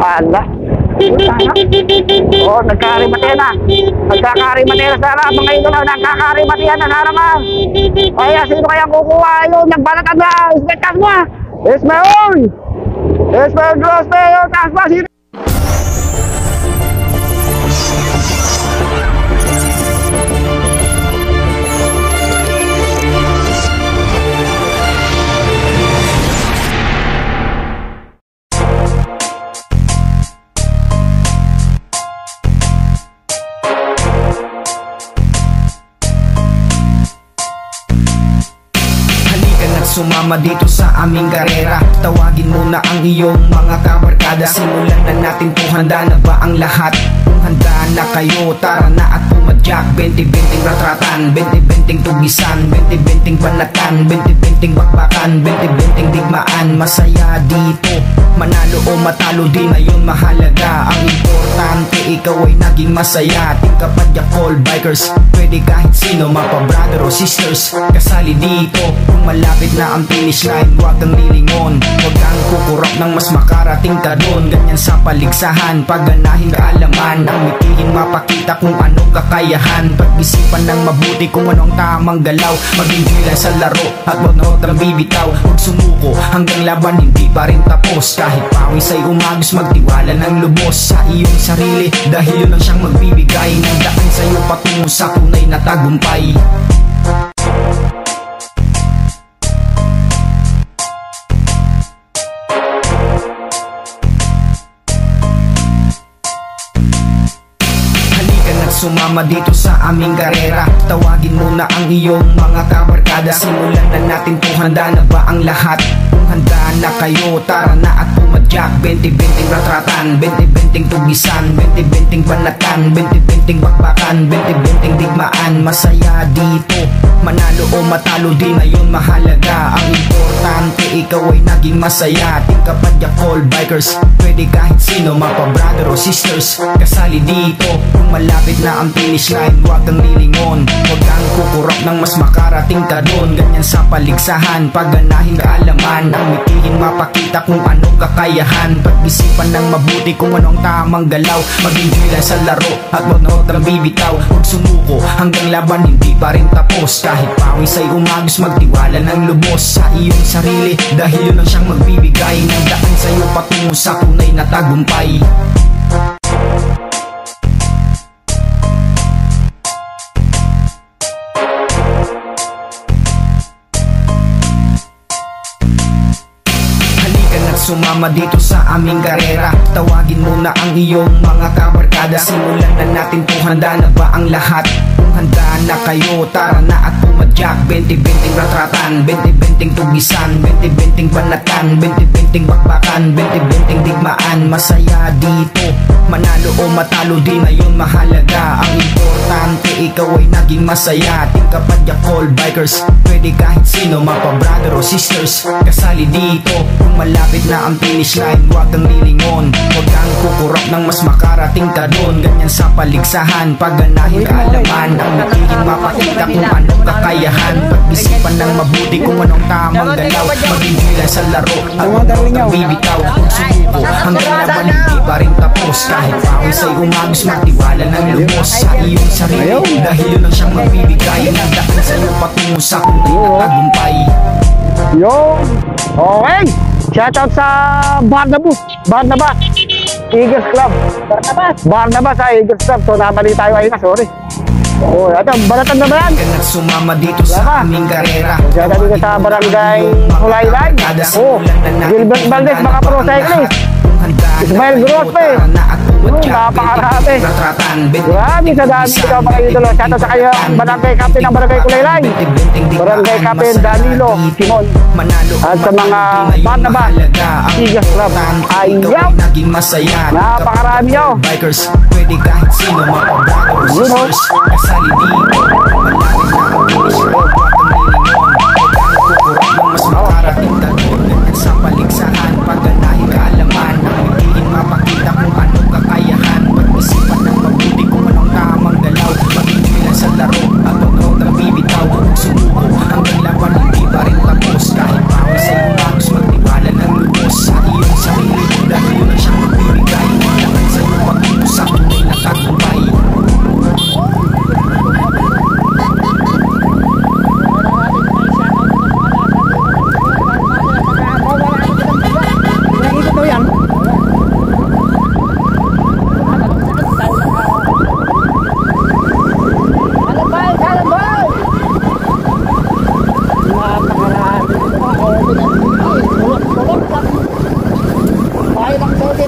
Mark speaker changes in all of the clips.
Speaker 1: Ala. Oh, nagkakarimati na. Nagkakarimati na sa harap, mga idol. Nagkakarimati na sa harapan. Kaya sino kaya kukuha yun? Nagbalatan na. Ismet Kasma. Ismael. Ismael Groste. Kasma. Sino?
Speaker 2: Sumama dito sa aming karera. Tawagin mo na ang iyong mga kabarkada. Simulan na natin po, handa na ba ang lahat? Kung handa na kayo, tara na at pumadyak. 20-20 ratratan, 20-20 tugisan, 20-20 panatan, 20-20 bakbakan, 20-20 digmaan. Masaya dito, manalo o matalo di na yun mahalaga. Ang importante, ikaw ay naging masaya. Tingkapadyak all bikers, pwede kahit sino, mapa brother o sisters, kasali dito. Kung malapit na ang finish line, huwag kang lilingon. Huwag kang kukurap ng mas makarating ka doon. Ganyan sa paligsahan, pagganahin kaalaman. Ang mitihin mapakita kung anong kakayahan. Pag-isipan ng mabuti kung anong tamang galaw. Mag-enjoy lang sa laro at huwag na bibitaw. Huwag sumuko hanggang laban hindi pa rin tapos. Kahit pawis ay umagos, magtiwala ng lubos sa iyong sarili, dahil yun ang siyang magbibigay ng daan sa'yo patungo sa tunay na tagumpay. Sumama dito sa aming karera. Tawagin mo na ang iyong mga kabarkada. Simulan na natin po, handa na ba ang lahat? Kung handa na kayo, tara na at pumadyak. 20-20 ratratan, 20-20 tugisan, 20-20 panatan, 20-20 bakbakan, 20-20 digmaan. Masaya dito, manalo o matalo di na yun mahalaga. Ang importante, ikaw ay naging masaya. Tingkapadyak all bikers, pwede kahit sino, mapa brother o sisters, kasali dito. Kung malapit na ang finish line, huwag kang lilingon. Huwag kang kukurap ng mas makarating ka doon. Ganyan sa paligsahan, pagganahin kaalaman. Ang mitihin mapakita kung anong kakayahan. Pag-isipan ng mabuti kung anong tamang galaw. Mag-enjoy lang sa laro at huwag na bibitaw. Huwag sumuko hanggang laban hindi pa rin tapos. Kahit pawis ay umagos, magtiwala ng lubos sa iyong sarili, dahil yun ang siyang magbibigay ng daan sa'yo patungo sa tunay na tagumpay. Sumama dito sa aming karera. Tawagin mo na ang iyong mga kabarkada. Simulan na natin po, handa na ba ang lahat? Kung handa na kayo, tara na at pumadyak. 20-20 ratratan, 20-20 tugisan, 20-20 panatan, 20-20 bakbakan, 20-20 digmaan. Masaya dito, manalo o matalo di na yun mahalaga. Ang importante, ikaw ay naging masaya. Tingkapadyak all bikers, pwede kahit sino, mapa brother o sisters, kasali dito. Kung malapit na ang finish line, huwag kang lilingon. Huwag kang kukurap ng mas makarating ka doon. Ganyan sa paligsahan, pagganahin kaalaman. Ang mitihin mapakita kung anong kakayahan. Pag-isipan ng mabuti kung anong tamang galaw. Mag-enjoy lang sa laro at huwag kang bibitaw. Huwag sumuko hanggang laban hindi pa rin tapos. Kahit pawis ay umagos, magtiwala ng lubos sa iyong sarili, dahil yun ang siyang magbibigay ng daan sa'yo patungo sa tunay na tagumpay.
Speaker 1: Yo, okay. Shoutout sa Barnabas Eagles Club. Barnabas sa Eagles Club. So namali tayo ayun na, sorry. Oh, ito, balatan na ba yan?
Speaker 2: Sumama dito sa aming karera.
Speaker 1: Shoutout dito sa barangay Kulaylan. Oh, Gilbert Valdez, baka pro cyclist. Ismael Groste. Napakarami. Grabe sa dami ito mga idolo. Shoutout sa kayo, barangay captain ng barangay Kulaylan, barangay captain Danilo Simon, at sa mga Barnabas Eagles Club. Ayaw, napakarami nyo.
Speaker 2: Bikers, pwede kahit sino, mga brother or sisters, kasali dito. Malapit na ang finish line, huwag kang lilingon. Huwag kang kukurap ng mas makarating ka doon. Ganyan sa paligsahan, pagganahin kaalaman. Ang mitihin mapakita kung anong kakayahan. Pag-isipan ng mabuti kung anong tamang galaw. Mag-enjoy lang sa laro at huwag na bibitaw. Huwag sumuko hanggang laban hindi pa rin tapos. Kahit pawis ay umagos, magtiwala ng lubos sa iyong sarili, dahil yun ang siyang magbibigay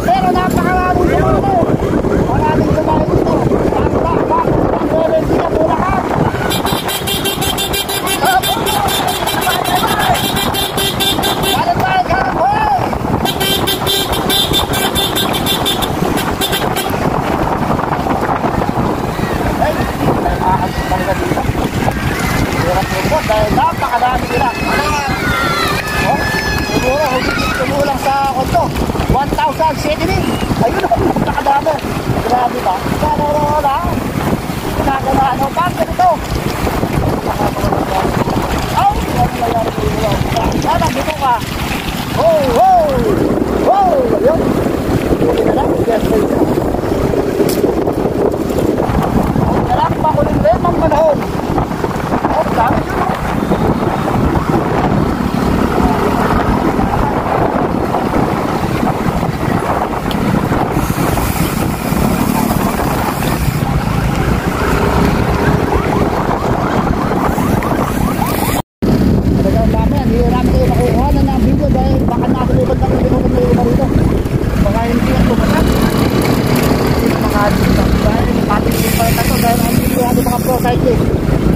Speaker 1: Pero napakaraming sumama. Maraming sumama dito. Bak, hindi na po lahat. Dahil napakadami nila. Oh, siguro tumulang sa konto 1,000 shekeli. Ayun o, napakadami. Grabe ba? Wala. Kinakalaano pa ganito. Oh, sana dito ka. Ayun. Hindi na lang. Dalang pakuling rin ang manahon. Oh, dami yun.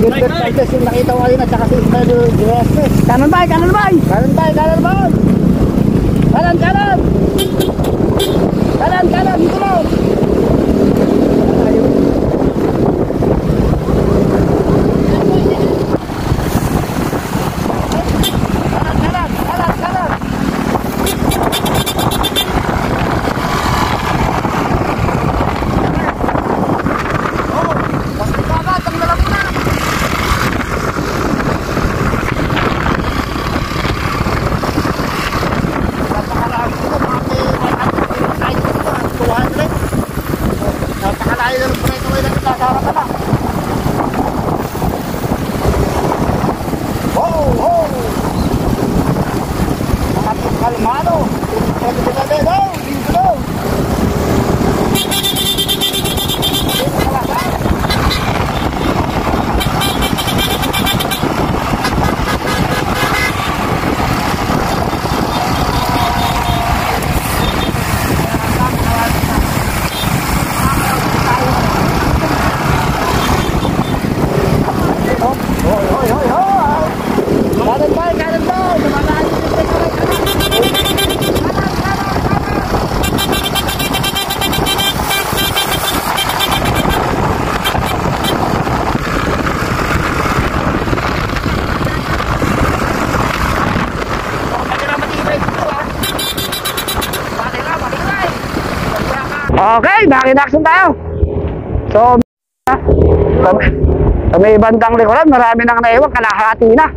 Speaker 1: Gilbert yung nakita ko kanina, tsaka si Ismael Gillespie. Kanan bay! Kanan! Dito lang! Okay, back-in-action tayo. So, sa may bandang likuran, marami nang naiwan, kalahati na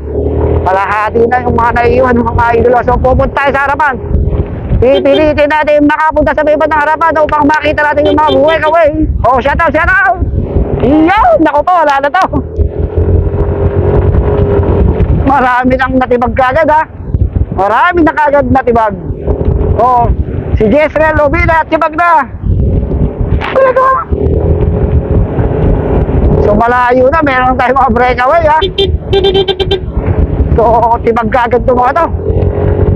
Speaker 1: yung mga naiwan, mga idolo. So, pupunta tayo sa harapan. Pipilitin natin makapunta sa may bandang harapan upang makita natin yung mga buhay kaway. Oh, shout out! Iyaw! Naku po, wala na to. Marami nang natibag kagad, ha. Marami na kagad natibag. Oh, si Jezreel Obina, tibag na. So malayo na, meron tayong mga breakaway, ha. So tibag kagad itong mga to.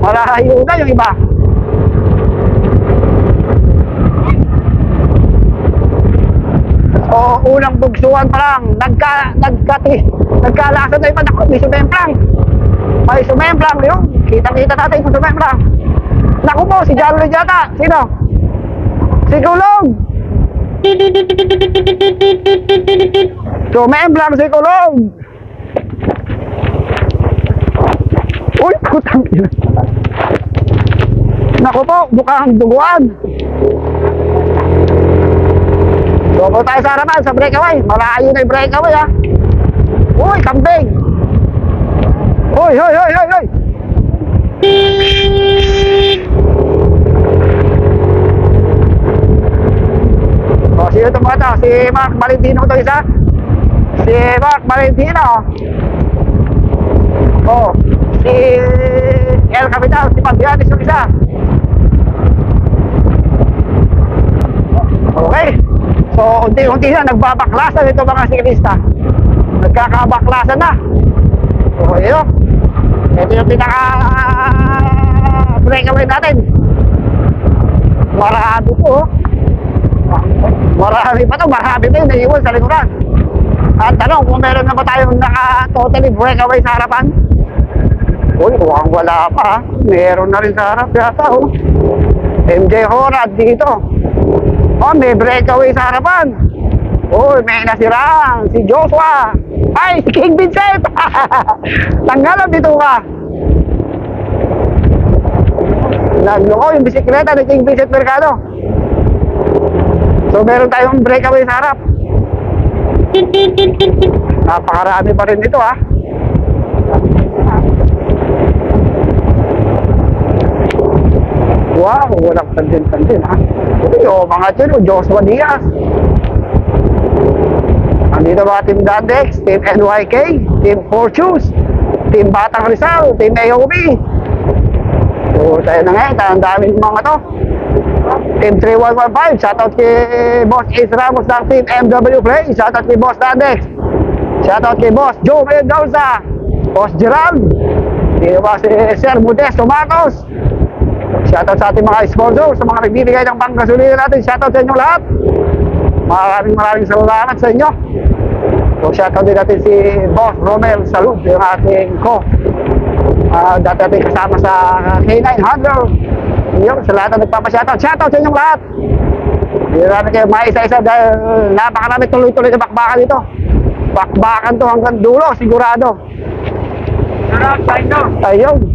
Speaker 1: Malayo na yung iba. So unang bugsuan pa lang, nagkalasan na iba. Naku, may sumemplang yun. Kita natin kung sumemplang. Naku po, si Jarlo yata. Sino? Si Kulog. Sumemplang si Kulog. Uy, putang ina. Naku po, mukhang duguan. So po tayo sa harapan, sa breakaway. Malayo na yung breakaway, ha. Uy, kambing. Uy. O, sino itong bata? Si Mark Valentino ito isa. Si Mark Valentino. O, si El Capital, si Pabianis yung isa. Okay. So, unti-unti na nagbabaklasan ito mga siklista. Nagkakabaklasan na. So, yun. Ito yung pinaka breakaway natin. Marami to, oh. Marami pa to, marami pa yung naiwan sa likuran. At tanong, kung meron na ba tayong naka-totally breakaway sa harapan? Uy, mukhang wala pa, ha? Meron na rin sa harap yata, oh. MJ Horad dito. Oh, may breakaway sa harapan. Uy, may nasirang si Joshua. Ay, si King Vincent. Tanggalan dito ka. Nagloko yung bisikleta ni King Vincent Mercado. So meron tayong breakaway sa harap. Napakarami pa rin dito, ha. Wow, walang pansin-pansin, ha. Yung mga chino, Joshua Diaz. Andito ba Team Dandex, Team NYK, Team Fortunes, Team Batang Rizal, Team AOB. So tayo na ngayon, ang daming mga to. Team 3115, shoutout kay Boss Ace Ramos ng Team MW Play. Shoutout kay Boss Dandex. Shoutout kay Boss Joe Mendoza, Boss Gerald. Dito ba si Sir Modesto Marcos. Shoutout sa ating mga sponsors, sa mga nagbibigay ng panggasolina natin. Shoutout sa inyong lahat. Maraming salamat sa inyo. So shoutout din natin si Boss Romel Salud, yung ating dati natin kasama sa K9 Handler. Yun, sa lahat na nagpapashoutout. Shoutout sa inyong lahat. Hindi namin kayo maisa-isa dahil napakarami tuloy-tuloy na bakbakan dito. Bakbakan to hanggang dulo, sigurado. Ayun.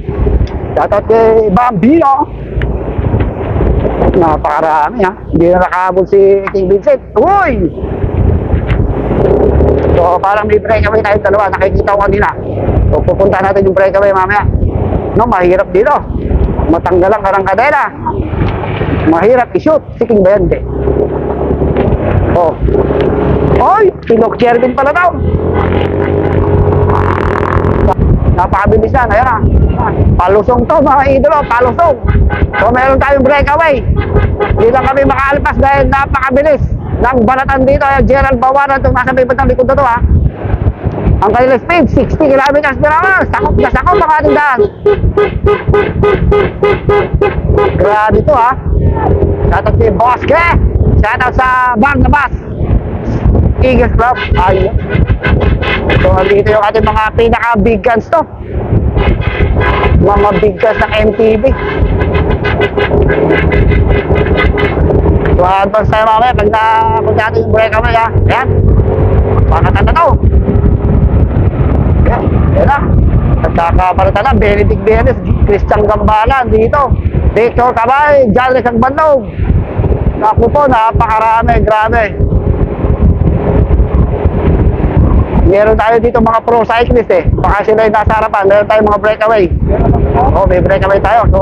Speaker 1: Shoutout kay Bambino. Napakarami, ha. Hindi na nakahabol si King Vincent. Uy! So parang may breakaway tayong dalawa. Nakikita ko kanina. So pupunta natin yung breakaway mamaya. No, mahirap dito. Matanggalan ka ng kadena. Mahirap i-shoot. Siking ba yan, de? Oh. Oy! Pinokcher din pala daw. Napakabilis yan. Ayan, ha. Palusong to, mga idolo. Palusong. So meron tayong breakaway. Hindi lang kami makaalpas dahil napakabilis ng balatan dito. Ayan, Gerald Bawaran itong nasa may batang likod na to, ha. Ang kanilang speed, 60 km/h. Sakop na sakop ang ating daan. Grabe to, ha. Shoutout si Bosque. Shoutout sa Barnabas Eagles Club. Ayun. So dito yung ating mga pinaka-big guns to. Mga big guns ng MTV. So advance tayo mamaya pag napunta natin yung breakaway, ha. Ayan. Pakatan na to. Yan na. Nagkakaparata na. Benedict Benes, Christian Gambala dito. Victor Cabay, John Rizal Bandog. Naku po, napakarami. Grabe. Meron tayo dito mga pro cyclist, eh. Baka sila yung nasa harapan. Meron tayo mga breakaway. Oh, may breakaway tayo. So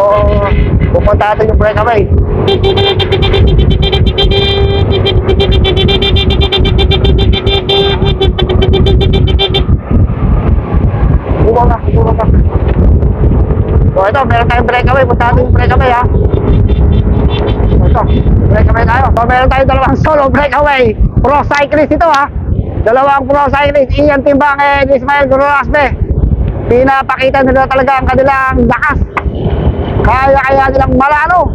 Speaker 1: pupunta natin yung breakaway. Siguro ka. So ito, meron tayong breakaway. Punta natin yung breakaway, ha. Ito, breakaway tayo. So meron tayong dalawang solo breakaway. Pro cyclist ito, ha. Dalawang pro cyclist, Ian Timbang and Ismael Gurasbe. Pinapakita nila talaga ang kanilang lakas. Kaya nilang malalo.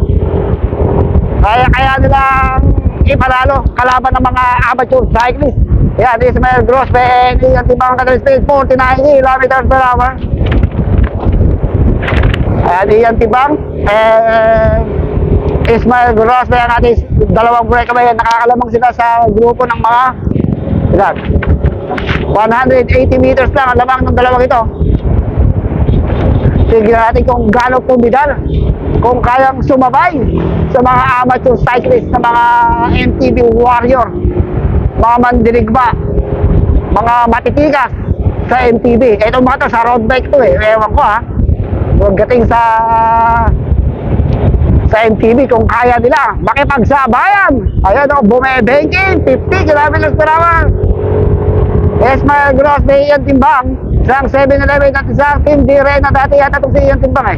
Speaker 1: Kaya nilang ipanalo kalaban ng mga amateur cyclist. Yan, Ismael Gurasbe and Ian Timbang ang kanilang speed, 49 km/h. Ayan, Ian Timbang and Ismael Gurasbe ang ating dalawang breakaway. Nakakalamang sila sa grupo ng mga 180 meters lang ang lamang ng dalawang ito. Tignan natin kung gaano pumidal, kung kayang sumabay sa mga amateur cyclist na mga MTB warrior, mga mandirigma, mga matitigas sa MTB. Itong mga to sa road bike to, eh. Ewan ko, ha. Pagdating sa MTB, kung kaya nila makipagsabayan. Ayan, o, bumebengking 50 km/h. Ismael Gurasbe, Ian Timbang, isang 7-Eleven at isang Team D-Ray na dati yata itong si Ian Timbang, eh.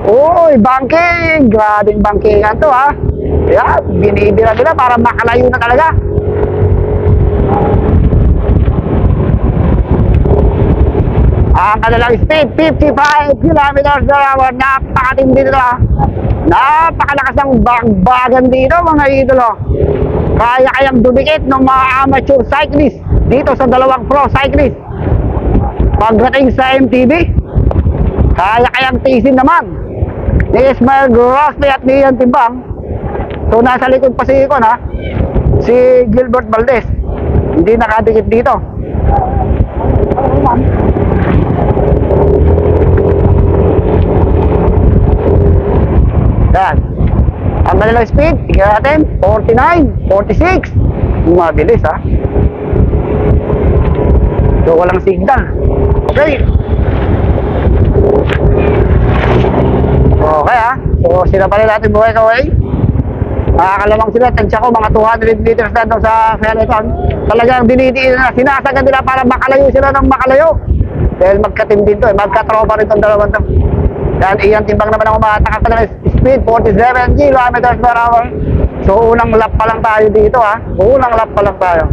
Speaker 1: Uy, banking. Grabing bankingan to, ha. Yan, binibira nila para makalayo na talaga. Ang kanilang speed, 55 km/h. Napakatindi nila, ha. Napakalakas ng bagbagan dito mga idolo. Kaya kayang dumikit ng mga amateur cyclist dito sa dalawang pro cyclist. Pagdating sa MTB, kaya kayang tiisin naman ni Ismael Grospe at ni Ian Timbang. So nasa likod pa si Icon ha, si Gilbert Valdez, hindi nakadikit dito. Yan. Ang kanilang speed, tingnan natin, 49, 46. Mabilis ha. So walang signal. Okay. Okay ha. So sila pa rin natin buhay kaway. Nakakalamang sila. Tansya ko mga 200 meters na doon sa Feleton. Talagang dinidiin na. Sinasagad nila para makalayo sila ng makalayo. Dahil magka-team din to eh. Magka-tropa rin itong dalawang to. Yan, Ian Timbang naman ang umatak ka ng speed, 47 kilometers per hour. So unang lap pa lang tayo dito ha. Unang lap pa lang tayo.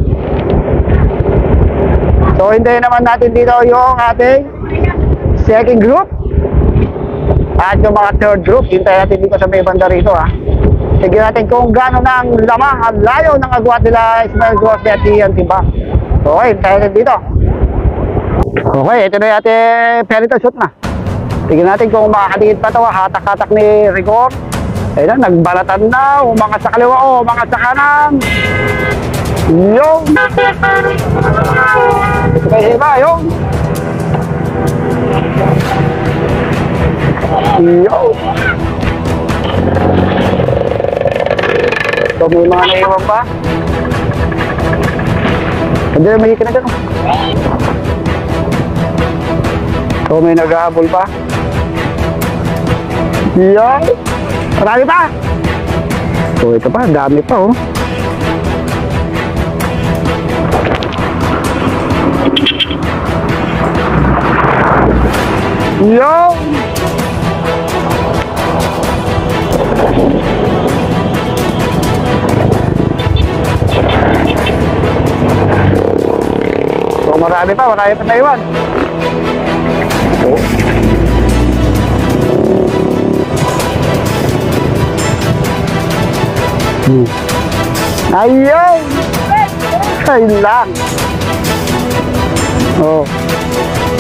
Speaker 1: So hintayin naman natin dito yung ating second group at yung mga third group. Hintayin natin dito sa may banda rito ha. Tignan natin kung gano'n ang lamang at layo ng agwat nila Ismael Grospe at Ian Timbang. Okay, hintayin natin dito. Okay, ito na yung ating Feleton shoot na. Tignan natin kung makakadikit pa ito. Hatak-hatak ni Rigor. Ayun na, nagbalatan na. Umangat sa kaliwa o umangat sa kanan. Yung ito kayo iba, yung so may mga naiwan pa. Hindi na may na dyan. So may nag-aabol pa. Yung marami pa. So ito pa, dami pa oh. Yo! So marami pa naiwan. Oh. Ayun! Ay lang! Oh.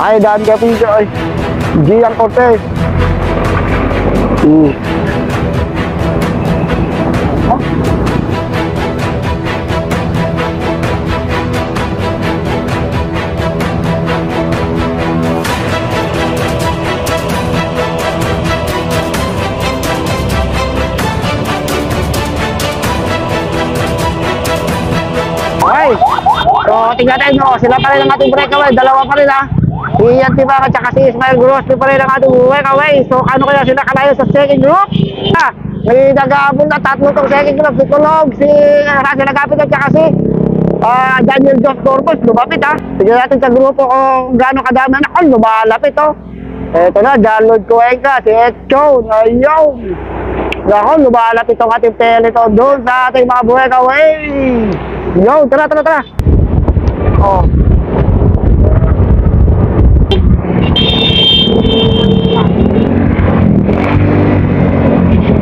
Speaker 1: Ay, daan ka piso ay. Gian Cortez. Okay. So, tingnan tayo no. Sila pa rin ang ating breakaway. Dalawa pa rin ha. Si Ian Timbang at saka si Ismael Grospe pa rin ang ating breakaway. So, ano kaya sila kalayo sa second group? May nag-aabol na tatlo tong second group. Si Kulog, si Russell Agapit at saka si Daniel Jos Torpos. Lumapit ha. Tignan natin sa grupo kung gano'ng kadami na. Lumalapit oh. Eto na, Jarlod Cuenca, si Etchon. Ayaw. Nako, lumalapit itong ating Feleton doon sa ating mga breakaway. Yo, tara. Oh.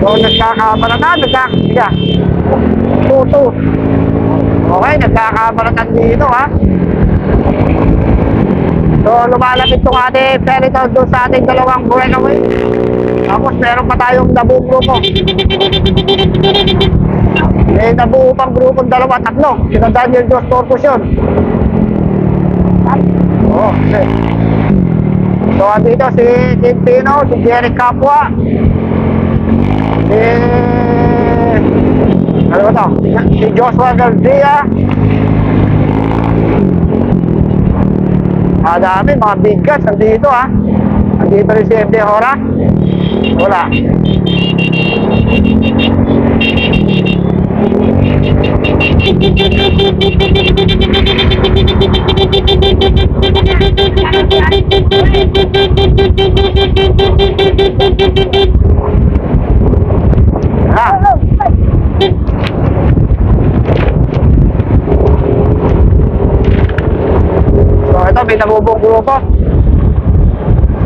Speaker 1: So, nagkakabalatan, Tuto. Okay, nagkakabalatan dito, ha? So, lumalapit itong ating Feleton doon sa ating dalawang breakaway. Tapos, meron pa tayong nabuong grupo. May nabuo pang grupong dalawa, tatlo. Sina Daniel Jos Torpos yun. Oh, okay. So, dito si Quintino, si Jerry Capua, ano ba ito? Si Joshua Garcia. Madami, mga bigas nandito ha. Nandito rin si FD Hora. Wala. So ito, may nabubuong grupo.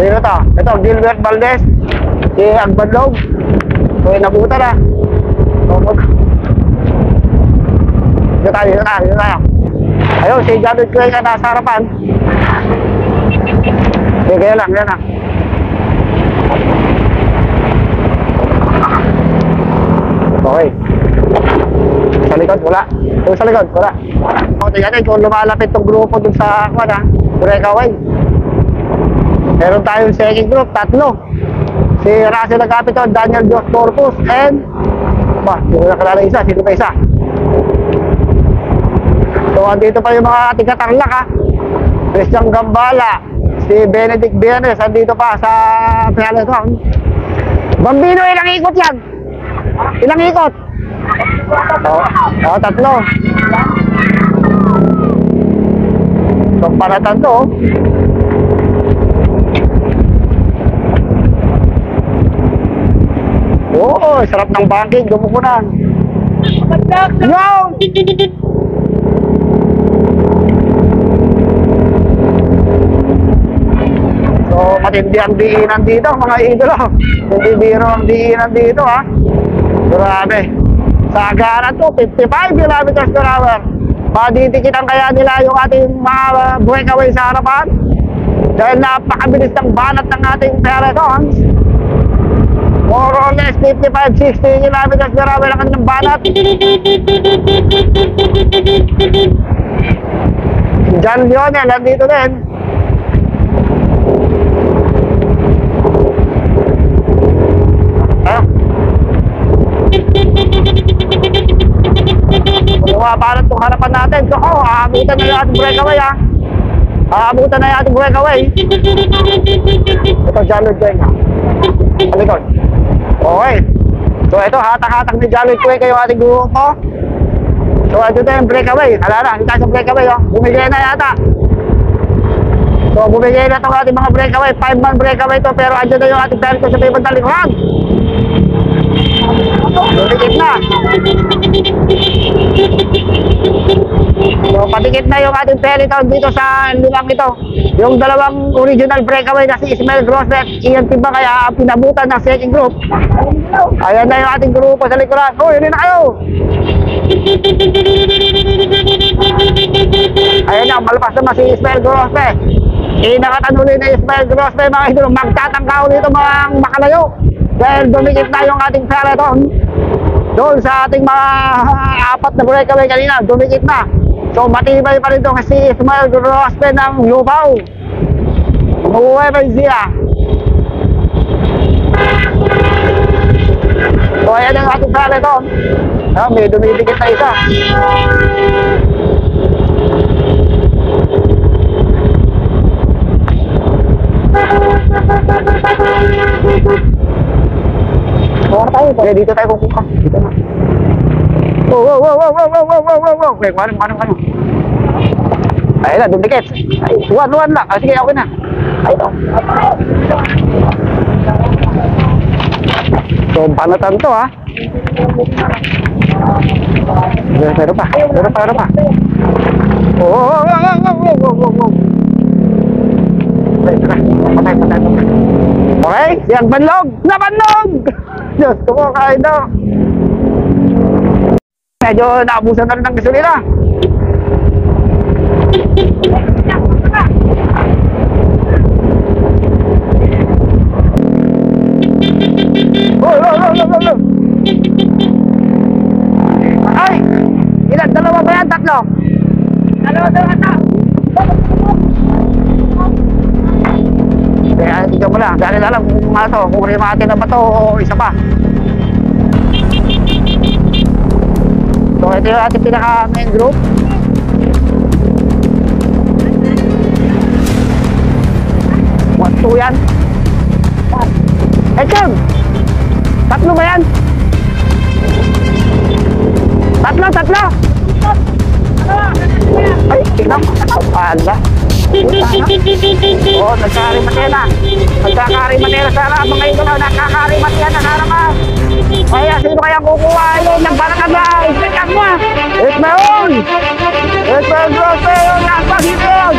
Speaker 1: Sino ito? Ito, Gilbert Valdez, si Agbadlog, Okay, nabuta na. Dito tayo. Ayun, si Jared Clay ka nasa harapan. Okay, kaya lang. Okay. Sa likod, wala. Yung sa likod, wala. O, tingnan kung lumalapit tong grupo dun sa, breakaway. Meron tayong second group, 3. Si Russell Agapito, Daniel Dios Corpus, and hindi ko nakalala isa, sino pa isa? So, andito pa yung mga ating katarlak, ha? Christian Gambala, si Benedict Bienes, andito pa sa Pialet Round. Bambino, ilang ikot yan? Ilang ikot? 3. So, panatan to, sarap ng banking, dumukunan. Yo! So, matindi ang diinan dito, mga idolo. Hindi biro ang diinan dito, ha? Grabe. Sa agaran to, 55 kilometers per hour. Maditikitan kaya nila yung ating mga breakaway sa harapan. Dahil napakabilis ng banat ng ating peloton. More or less 55-60 kilometers per hour ang kanilang banat. John Lionel, nandito din. Bumabanat itong harapan natin. So, aabutan na yung ating breakaway, ha? Aabutan na yung ating breakaway. Ito, John Lionel. Alikod. Okay. So, ito, hatak-hatak ni Jolly Quake yung ating grupo. So, ito na yung breakaway. Hala na, hindi tayo sa breakaway, oh. Bumigay na yata. So, bumigay na itong ating mga breakaway. 5-man breakaway ito, pero andyan na yung ating perito sa may bandang likuran. Patikit na. So, patikit na yung ating peloton dito sa limang ito. Yung dalawang original breakaway na si Ismael Grosbeck, Ian Tiba, kaya pinabutan ng second group. Ayan na yung ating grupo sa likuran. Oh, yun na kayo. Ayan na, malpas naman si Ismael Grosbeck. Inakatanuli na Ismael Grosbeck, mga idolo. Magtatangkaw dito mga makalayo. Dahil dumikit na yung ating peloton. Doon sa ating mga 4 na breakaway kanina, dumikit na. So, matibay pa rin ito kasi Ismael Grosbeck ng Lubao. Nueva Ecija. So, ayan yung ating peloton. May dumidikit na isa. Okay, dito tayo kukuha. Dito na. Wow. Okay, kano. Ayun na, dumikit. Ay, luwan lang. Sige, okay na. Ayun. So, panatan to, ha? Meron pa. Wow. Patay. Okay, yang banlog! Nabanlog! Diyos ko po, kain daw. Medyo naabusan na rin ng gasolina. Ay! Ilan? Dalawa ba yan? Tatlo? Dalawa. Kaya tignan mo lang, dahil alam kung ano to, kung rimate na ba to o isa pa. So ito yung ating pinaka main group. What, 2 yan? Echam! 3 ba yan? 3! Ay, tignan mo. Ala. Oh, nagkakarimatena. Nagkakarimatena sana mga ito na nakakarimatena sana ka. Kaya sino kaya kukuha yun ng balakan na? Ismael mo. It's my own. It's my Grosbeck. It's my own.